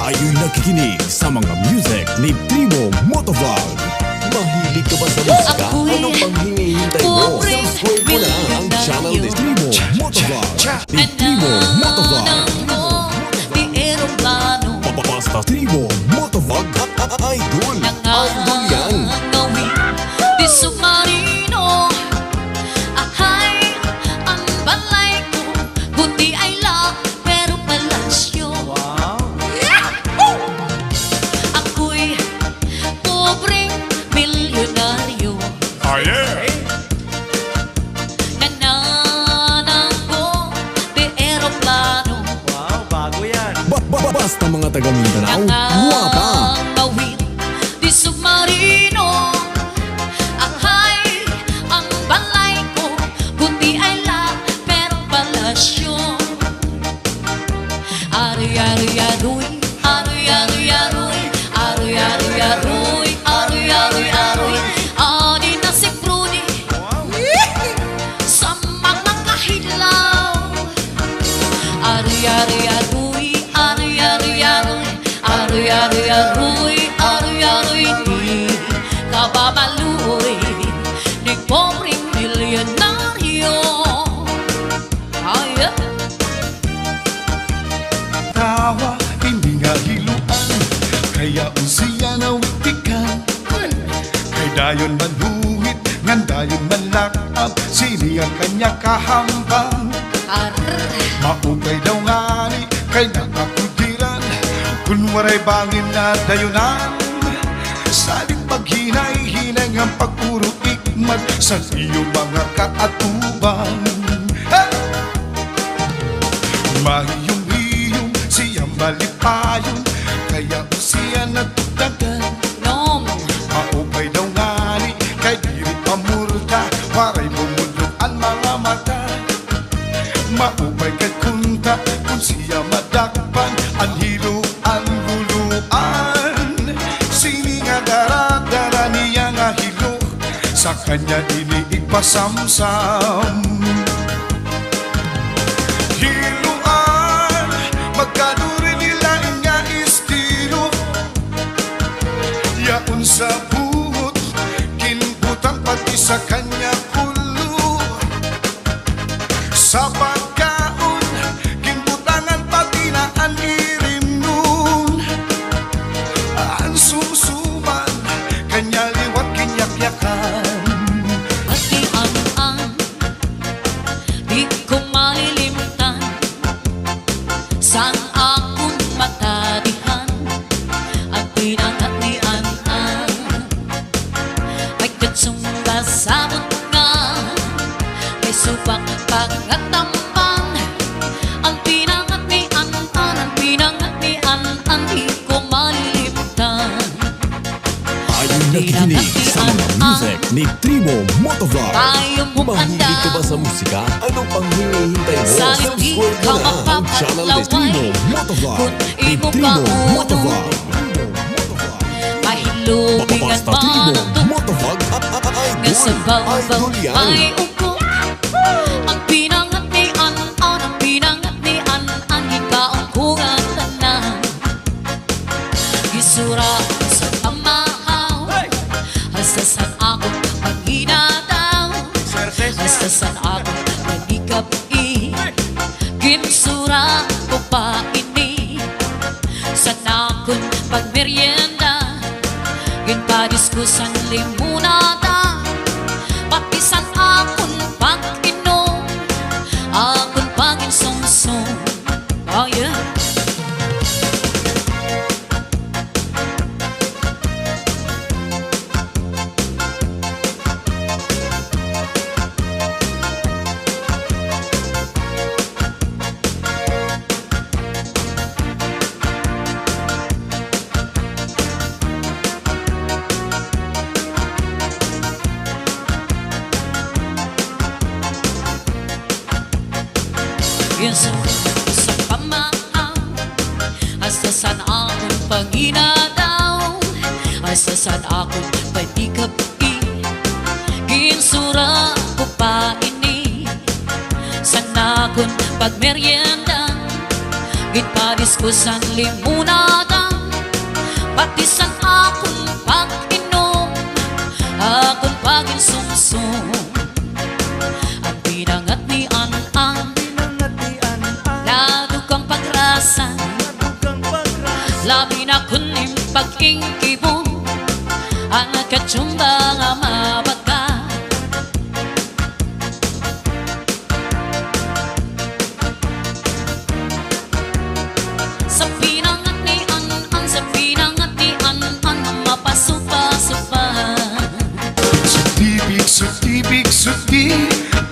Tayo'y nakikinig sa mga music ni Primo Motovlog. Mahilig ka ba sa musika? Anong pang hinihintay mo? Subscribe mo na ang channel ni Primo Motovlog. Ni Primo Motovlog. Basta Primo Motovlog Idol. Idol yan. Di submarino, ahay, ang balay ko, buti ay lak, pero palasyo. Ako'y pobreng milyonaryo. Oh yeah! Nananangko di eroplano. Wow, bago yan. Basta mga taga Mindanao, guwapa. Nangangawin di submarino, ahay, ang balay ko, buti ay lak, pero palasyo. Aroy-aroy-aroy, aroy-aroy-aroy, aroy-aroy-aroy, aroy-aroy-aroy, ani na si Bruni sa mga kahilaw. Aroy-aroy-aroy, aroy-aroy-aroy, aroy-aroy-aroy, aroy-aroy, di ka ba maluoy ni pobreng milyonaryo? Ay, Tawa, hindi nga hiluan, kaya usiya na witikan. Kay dayon manhuhit, ngan dayon manlakap, sini ang kanya kahambang. Maupay daw ngani, kay nakakudiran, kun waray bangin na dayunan. Saling paghinay-hinay ang pagpuro ikmat sa iyong mga kaatuban. Mahiyong-hiyong siyang malipayon, kaya siya natutagan. nom, Maupay daw ngani, kay diri pamurda, waray bumulog ang mga mata. Maupay kay kunta, kung siya madakpan, ang hilo ang guluan. Sini nga dara-dara niya nga hilo, sa kanya iniigpasamsam. Hiluan, magkanuri nila nga estilo, yaon sa buhot, kinbutan pati sa kanya kulo. Sa pagkaon, kinbutangan pati na ang irinun. Ang sumsuman, kanya liwat kinyak-yakan. pati ang di ko malilimtan, saan akong matadihan, ang pinangat ni An-An. May katsungga sabot nga, may subak pagkatambang, ang pinangat ni An-An, ang pinangat ni An-An, di ko malilimtan. Tayo'y nakikinig sa mga music ni Primo Motovlog. Tayo Mahilig ka ba sa musika? Anong pang hinihintay mo? Sa hindi Subscribe ka mo na ang channel ni Primo Motovlog. kung Ni imo Primo ka Motovlog. mahilubing at Basta Primo mato Motovlog nga sa Idol. bawbaw Idol yan. may upo. Ang pinangat ni An-An, ang pinangat ni An-An, hikaon ko nga tanan. Gisura sa pamahaw, hasasan ako paghinataw, hasasan ako manikap ginsura ko pa ini. Sana akong pagmerienda, ginpadiskusan limunata, pati san akong pag-inom, akong pag-insong-song. Oh yeah. Yes, sa pamahaw, hasta saan akong paghinataw, hasta saan akong patikap ginsura ko pa ini. Sana akong pagmerienda, gitpadiskusan limunata, Batisan akong pag-inom, akong pag-insumsum. Ang pinangat ni An-An, lado kang pagrasan, labi na kunim pag-ingkibong, ang nagkatsumba nga mabaga. Sa pinangat ni An-An, sa pinangat ni An-An, ang mapasupa-supa. Sutibig, suti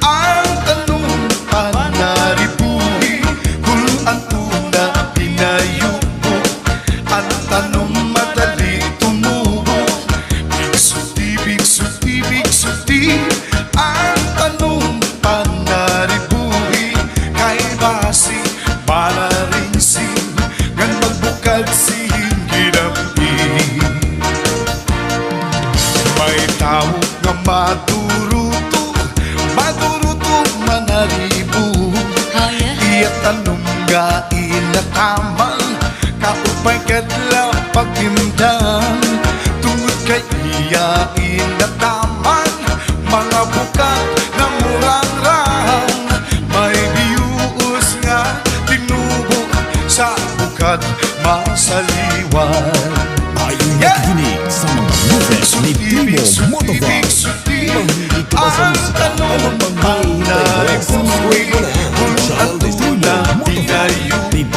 ang tanong panaribuhi. Kung ang una pinayubo, ang tanong madali tumubo. Sutibig, suti ang tanong panaribuhi. Kay basi, malaring ngan magbukad sing ginabi. May tao nga maduruto manaribo. Iya tanong nga inataman, kaupay kadla pagtimdan. Tungod kay iya inataman, mga bukat na murang-rang. May biuos nga tinubo sa bukat masaliwan. Ayaw nakikinig sa mga music ni Primo Motovlog. Mahilig ka ba sa musika? Anong panghihintay mo? Subscribe mo na ang channel ni Primo Motovlog. Ni Primo Ang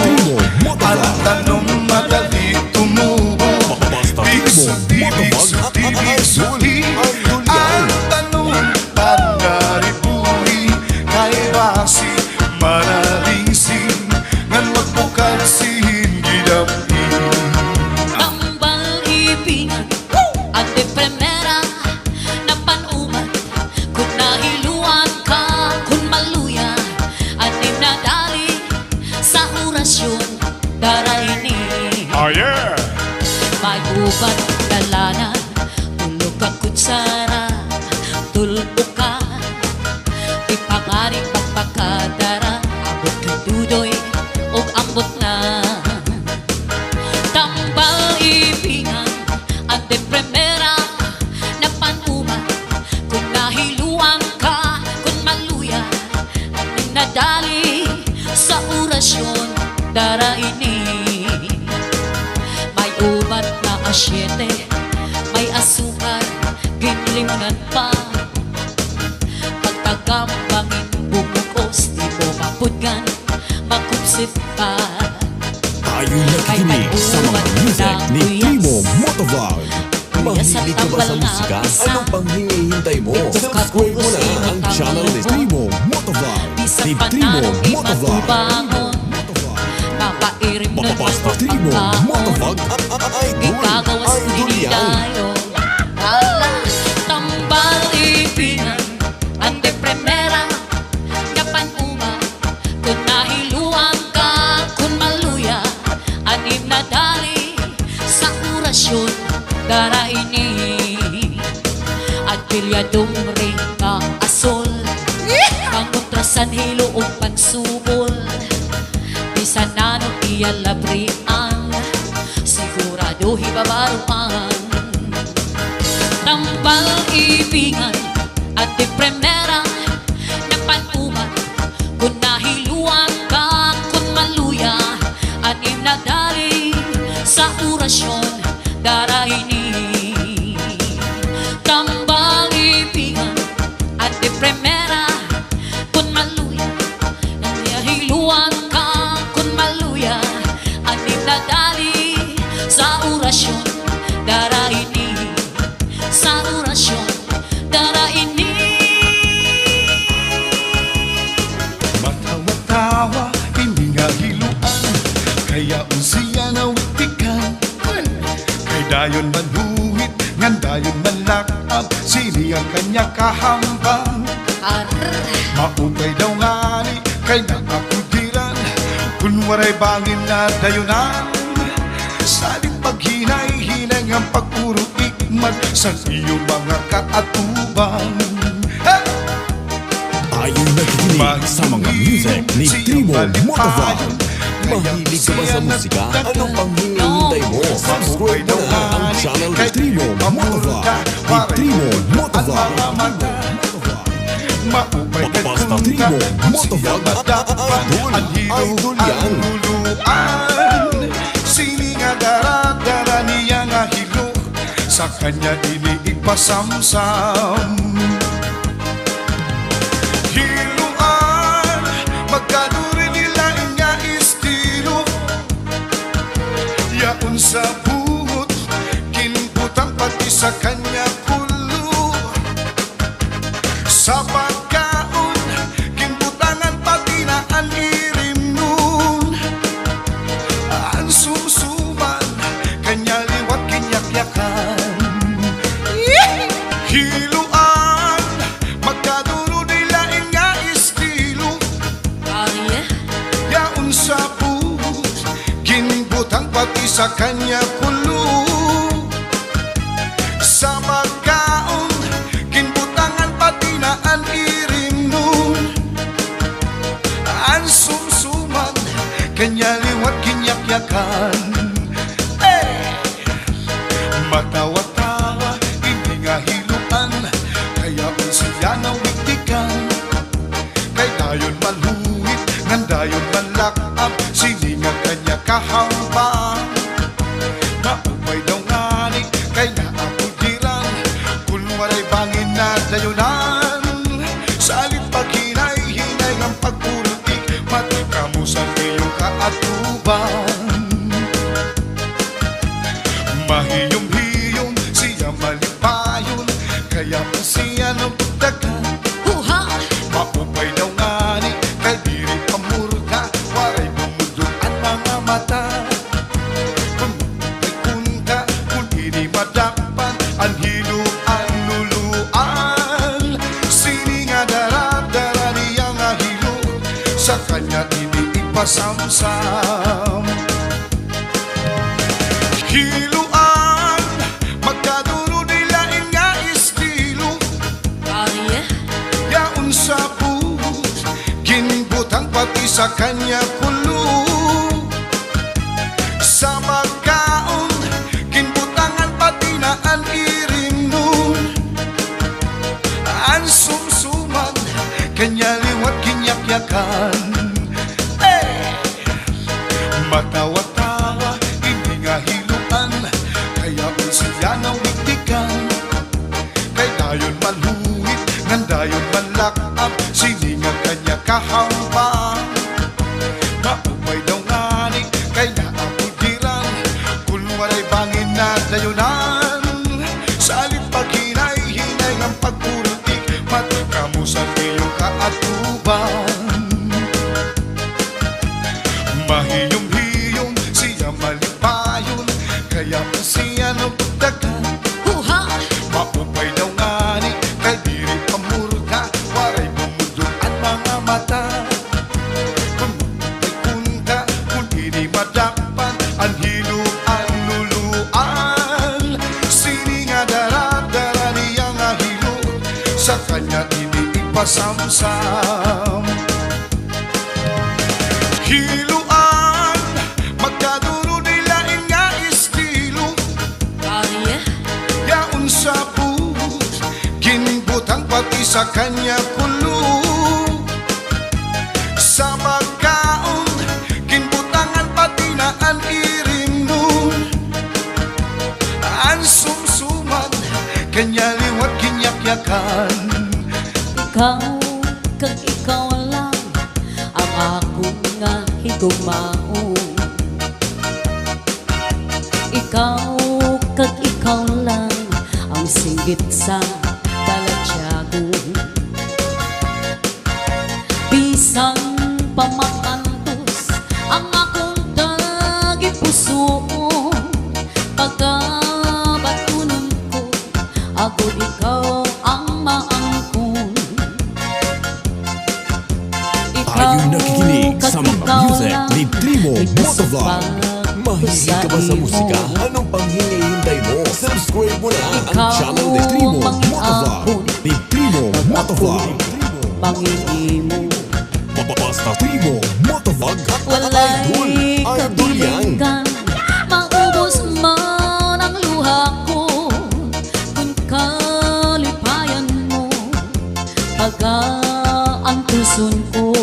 Motovlog. tanong madali tumubo. Basta Primo Motovlog at Idol yan. Ang tanong panaribuhi. Kay basi manaling ngan magbukad ginabi. Tambal ibingan at di primera na panuman. Kung nahiluan ka, kung maluya, at nadali sa orasyon daraini. Oh yeah! May ubat na lana, tulog ka kutsara, tulpo ka, ipangaring pagpakadara, abot ka dudoy, o ambot na. Tambal ibingan at di primera na panuman. Kung nahiluan ka, kung maluya, at nadali sa orasyon daraini. May ubat na asyete, may asukar, ginlimunan pa. Pagtagambangin bumukos, di mo mapudgan, makupsit pa. Ayaw nakikinig sa mga music ni Primo Motovlog. Mahilig ka ba sa musika? Anong panghihintay mo? Subscribe mo na ang channel ni Primo Motovlog. Bisa Ni pa Primo narong Motovlog. ipatubangon, papairim na Basta Primo Motovlog at Idol. ikagawas Idol ni yan. Dayo. Ala, tambal ibingan, ante primera, kapan uma, kung nahiluan ka, kung maluya, anim na dali sa orasyon daraini. At pilyadong ring na asol, pangutrasan hilo o pansubol, bisan na no iyalabrian, sigurado hibabaruan. Tambal ibingan at di primera na panuman. Kung nahiluan ka, kung maluya, anim na dali sa orasyon daraini. Tambal ibingan at di primera kung maluya, nahiluan ka, kung maluya, anim na dali sa orasyon daraini. Sa orasyon daraini. Matawa-tawa, hindi nga hiluan, kaya unsiya na witikan. Kay dayon manuhit, ngan dayon manlakab, sini ang kanya kahambang. Maupay daw ngani, kay nakakudiran, kun waray bangin na dayunan. Saling paghinay-hinay ang pagpuro ikmat sa iyong mga kaatuban. Ayaw nakikinig nakikinig sa mga music ni Tribo Motovlog. Mahilig ka ba sa musika? Anong pang hinihintay mo? Subscribe mo na ang channel ni Tribo Motovlog. Ni Tribo Motovlog. Maupay ka Basta kung Tribo siya Motovlog. madapan Ang Idol hilo yan. ang luluan Sini nga dara-dara niya nga hilo Sa kanya iniipasamsam Hiluan Magkaduri nila nga estilo Yaon sa buhot Kinbutang pati sa kanya kulo Sa pagkaon Kinbutangan pati na ang irim nun Ang sumsuman Kanya liwat kinyakyakan Hiluan Magkaduro nila nga estilo Yaon sa buhot Kinbutang pati sa kanya kulo Sa pagkaon Kinbutangan pati na ang irim nun Ang sumsuman Kanya liwat kinyakyakan Matawa-tawa Hindi nga hiluan Kaya siya nawiktikan Kay dayon malhuwit Ngan dayon manlakap Sini nga kanya kahambang Naupay daw ngani Kay naapugiran Kung walay bangin na dayunan Sa alit paghinay-hinay Ng pagpulutik Matikamu sa iyong kaatuban Mahiyom-hiyom siya malipayon Kaya pa siya nagdagan Maupay daw ngani Kay diri pamurga Waray bumudot ang mga mata Kung may kunta Kung hindi madapan Ang hilo ang luluan Sini nga dara-dara niya nga hilo Sa kanya iniipasamsam Hiluan Magkaduro nila nga estilo Yaon sa buhot Kinbutang pati sa kanya kulo Sa pagkaon Kinbutangan pati na ang irim nun Ang sumsuman Kanya liwat kinyakyakan Matawa-tawa Hindi nga hiluan Kaya siya nawiktikan Kay dayon malhuwit Ngan dayon manlakap Sini nga kanya kahambang Maupay daw ngani Kay naapugiran Kung walay bangin na dayunan Sa alit paghinay-hinay Ng pagpulutik Matikamu sa iyong kaatuban Mahiyom-hiyom siya malipayon Kaya pa siya nagdagan Maupay daw ngani Kay diri pamurga Waray bumudot ang mga mata Kung may kunta Kung hindi madapan Ang hilo ang luluan Sini nga dara-dara niya nga hilo Sa kanya iniipasamsam Hiluan Magkaduro nila nga estilo Yaon sa buhot Kinbutang pati sa kanya kulo Sa pagkaon Kinbutangan pati na ang irim nun Ang sumsuman Kanya liwat kinyakyakan Ikaw kag ikaw lang Ang akong nga higumao Ikaw kag ikaw lang Ang singgit sa talatyago Bisang pamakantos Ang akong dagi puso Pagkabatunon ko Ako ikaw ang maangkon Tayo nakikinig sa mga music ni Tribo Motovlog. Mahilig ka ba sa musika? Anong pang hinihintay mo? Subscribe mo na ang channel ni Tribo Motovlog. Ni Tribo Motovlog. pangingimo. Basta Tribo Motovlog at Walay Idol yan. kabilinggan, maubos man ang luha ko kung kalipayan mo, pagaan tuson ko.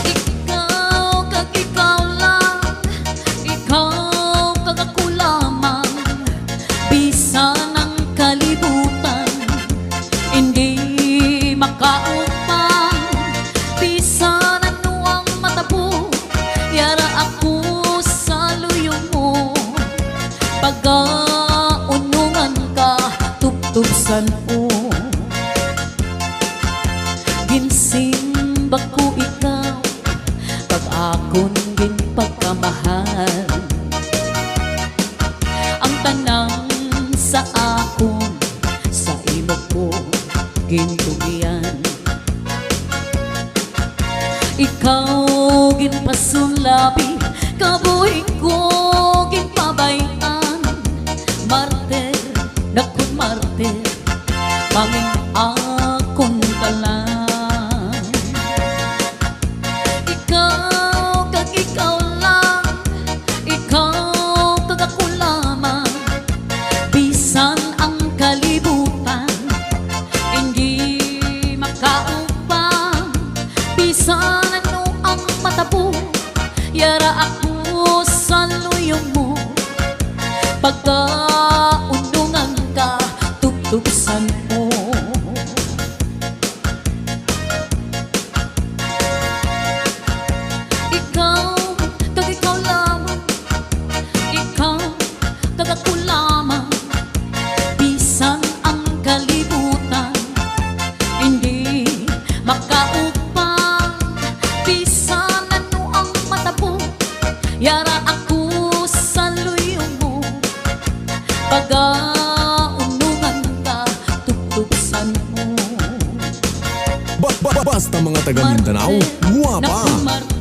Ikaw kag ikaw lang, ikaw kag ako lamang, bisa ng kalibutan, hindi makaupang, bisa na nuang matapo, yara ako sa luyong mo, pagkaunungan ka, tuptupsan mo. Ginsimba ko ikaw, pag akon gin pagkamahal, ang tanang sa akon, sa imo ko gintugian. Ikaw ginpasulabi, kabuhi ko ginpabayan, martir, dakon martir, manging akon talang. Ikaw kag ikaw lang, ikaw kag ako lamang, bisan ang kalibutan, hindi makaupang, bisan ano ang matapo, yara ako sa luyong mo, pagkaundungan ka, tuptupsan mo. Ikaw kag ikaw lamang, ikaw kag ako lamang, bisan ang kalibutan, hindi makaupang, bisan ano ang matapo, yara ako sa luyong mo, pagkaunungan ka, tuptupsan mo. Basta mga taga Mindanao, guwapa. Naku, Marte,